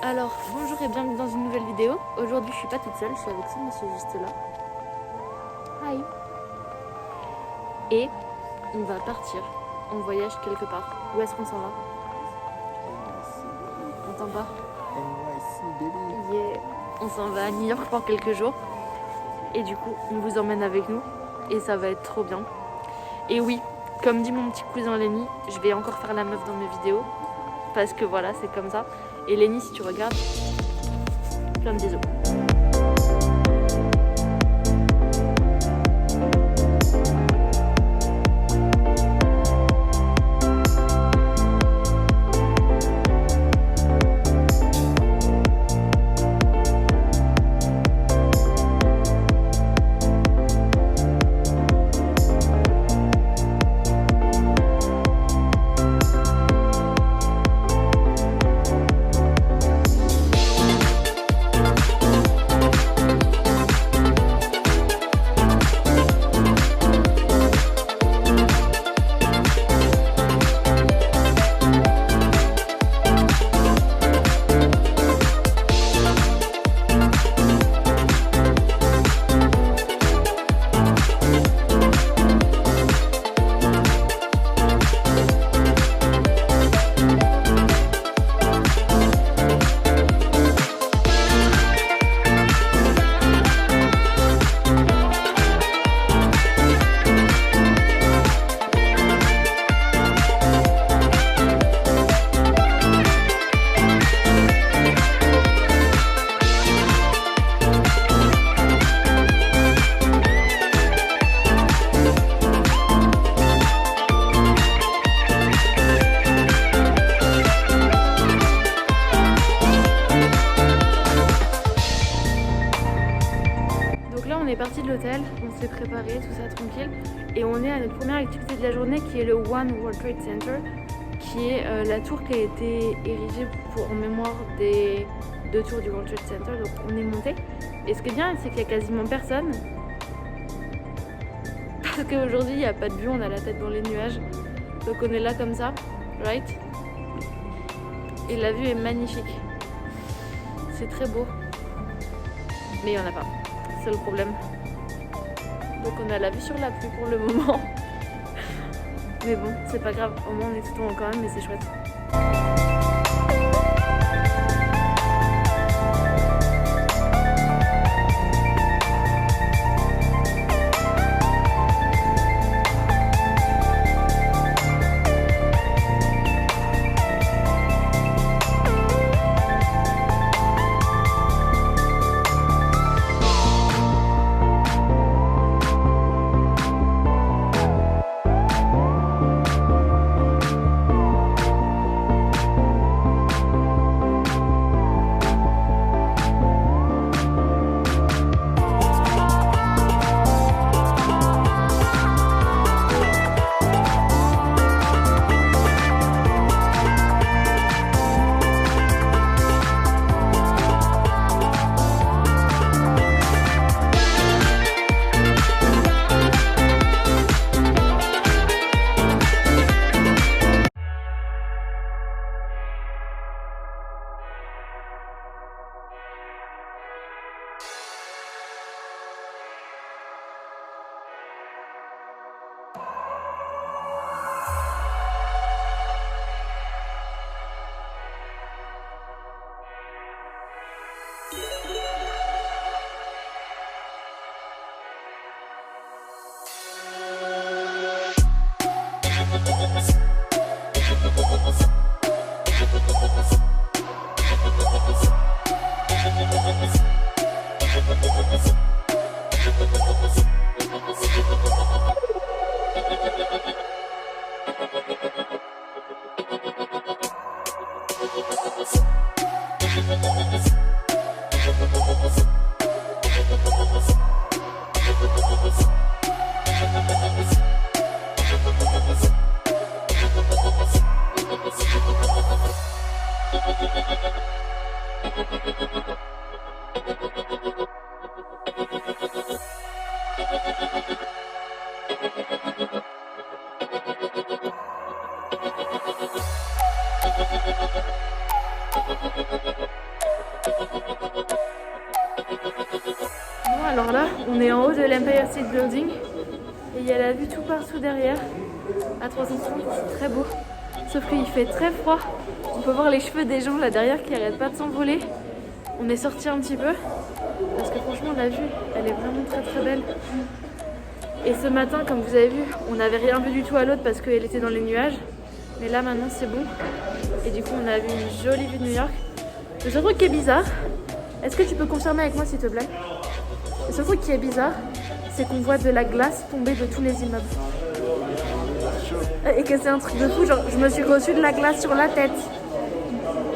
Alors, bonjour et bienvenue dans une nouvelle vidéo. Aujourd'hui, je suis pas toute seule, je suis avec ce monsieur juste là. Hi. Et on va partir en voyage quelque part. Où est-ce qu'on s'en va? On t'entend pas? Yeah. On s'en va à New York pour quelques jours. Et du coup, on vous emmène avec nous. Et ça va être trop bien. Et oui, comme dit mon petit cousin Lenny, je vais encore faire la meuf dans mes vidéos. Parce que voilà, c'est comme ça. Et Lenny, si tu regardes, plein de bisous. On est parti de l'hôtel, on s'est préparé, tout ça tranquille, et on est à notre première activité de la journée qui est le One World Trade Center, qui est la tour qui a été érigée en mémoire des deux tours du World Trade Center. Donc on est monté, et ce qui est bien, c'est qu'il n'y a quasiment personne, parce qu'aujourd'hui il n'y a pas de vue, on a la tête dans les nuages, donc on est là comme ça, right? Et la vue est magnifique, c'est très beau, mais il n'y en a pas. C'est le problème. Donc on a la vue sur la pluie pour le moment. Mais bon, c'est pas grave, au moins on est tout le temps quand même, mais c'est chouette. Bon, alors là, on est en haut de l'Empire State Building et il y a la vue tout partout derrière à 360, c'est très beau. Sauf qu'il fait très froid. On peut voir les cheveux des gens là derrière qui arrêtent pas de s'envoler. On est sorti un petit peu parce que franchement la vue elle est vraiment très très belle. Et ce matin, comme vous avez vu, on n'avait rien vu du tout à l'autre parce qu'elle était dans les nuages. Mais là maintenant c'est bon. Et du coup on a vu une jolie vue de New York. Le seul truc qui est bizarre, est-ce que tu peux confirmer avec moi s'il te plaît? Le seul truc qui est bizarre, c'est qu'on voit de la glace tomber de tous les immeubles. Et que c'est un truc de fou, genre je me suis reçue de la glace sur la tête.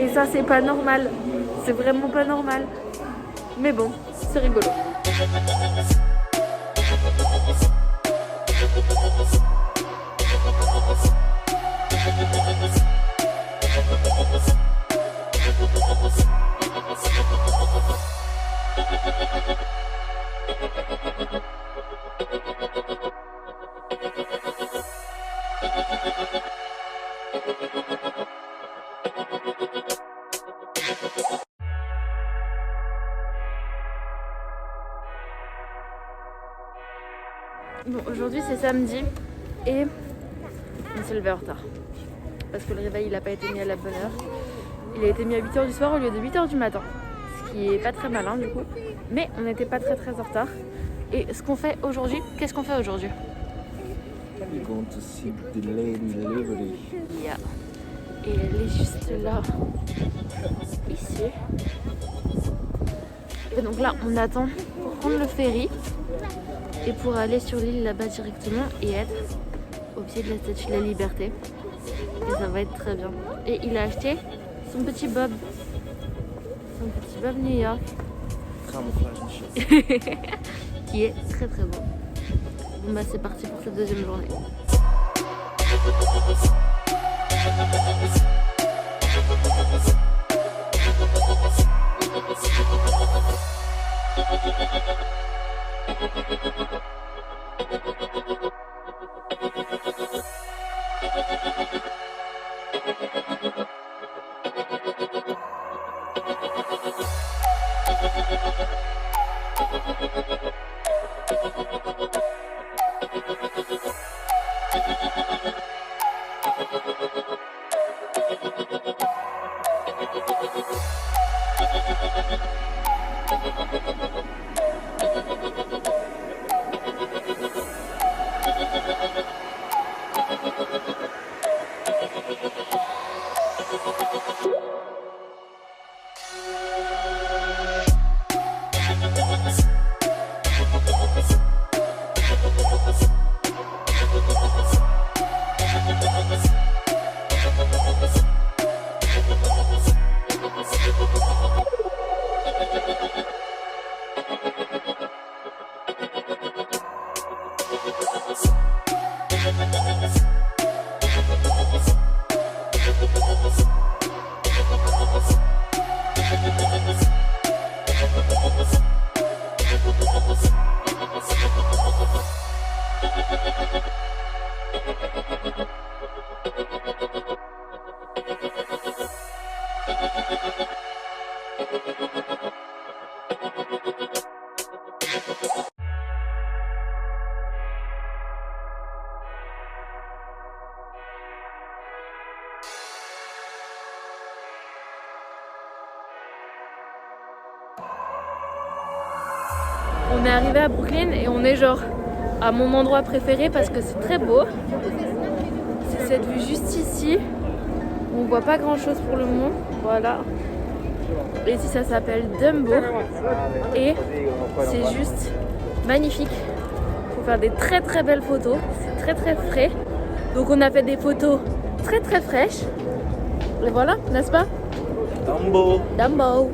Et ça c'est pas normal. C'est vraiment pas normal. Mais bon, c'est rigolo. Bon, aujourd'hui c'est samedi et on s'est levé en retard parce que le réveil il n'a pas été mis à la bonne heure. Il a été mis à 8h du soir au lieu de 8h du matin, ce qui est pas très malin du coup, mais on n'était pas très en retard. Et ce qu'on fait aujourd'hui, qu'est-ce qu'on fait aujourd'hui? We're going to see the Lady Liberty. Yeah. Et elle est juste là, ici. Et donc là on attend pour prendre le ferry et pour aller sur l'île là-bas directement et être au pied de la Statue de la Liberté. Et ça va être très bien. Et il a acheté son petit Bob New York qui est très beau. Bon bah c'est parti pour cette deuxième journée. On est arrivé à Brooklyn et on est genre à mon endroit préféré parce que c'est très beau. C'est cette vue juste ici. On voit pas grand chose pour le moment. Voilà. Et ici ça s'appelle Dumbo. Et c'est juste magnifique. Il faut faire des très belles photos. C'est très frais. Donc on a fait des photos très fraîches. Et voilà, n'est-ce pas? Dumbo. Dumbo.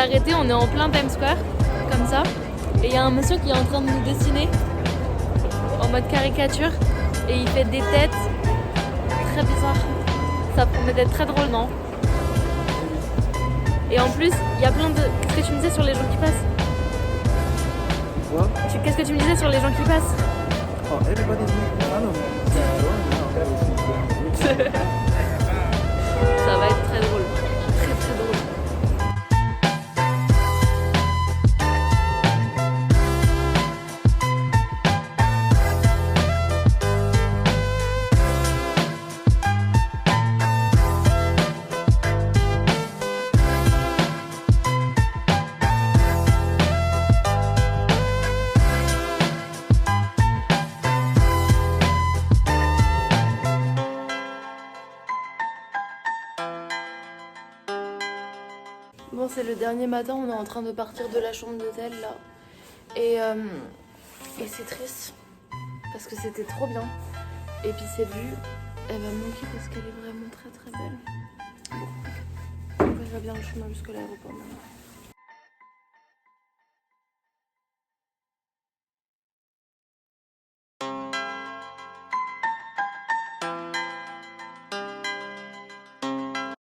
arrêté, on est en plein Times Square, comme ça. Et il y a un monsieur qui est en train de nous dessiner en mode caricature. Et il fait des têtes très bizarres. Ça promet d'être très drôle, non? Et en plus, il y a plein de... Qu'est-ce que tu me disais sur les gens qui passent? What? Qu'est-ce que tu me disais sur les gens qui passent? Oh, everybody's making fun of me. Ça va être très drôle. Très très drôle. Bon, c'est le dernier matin, on est en train de partir de la chambre d'hôtel là. Et c'est triste parce que c'était trop bien. Et puis cette vue, elle va me manquer parce qu'elle est vraiment très très belle. Bon, on verra bien le chemin jusqu'à l'aéroport maintenant.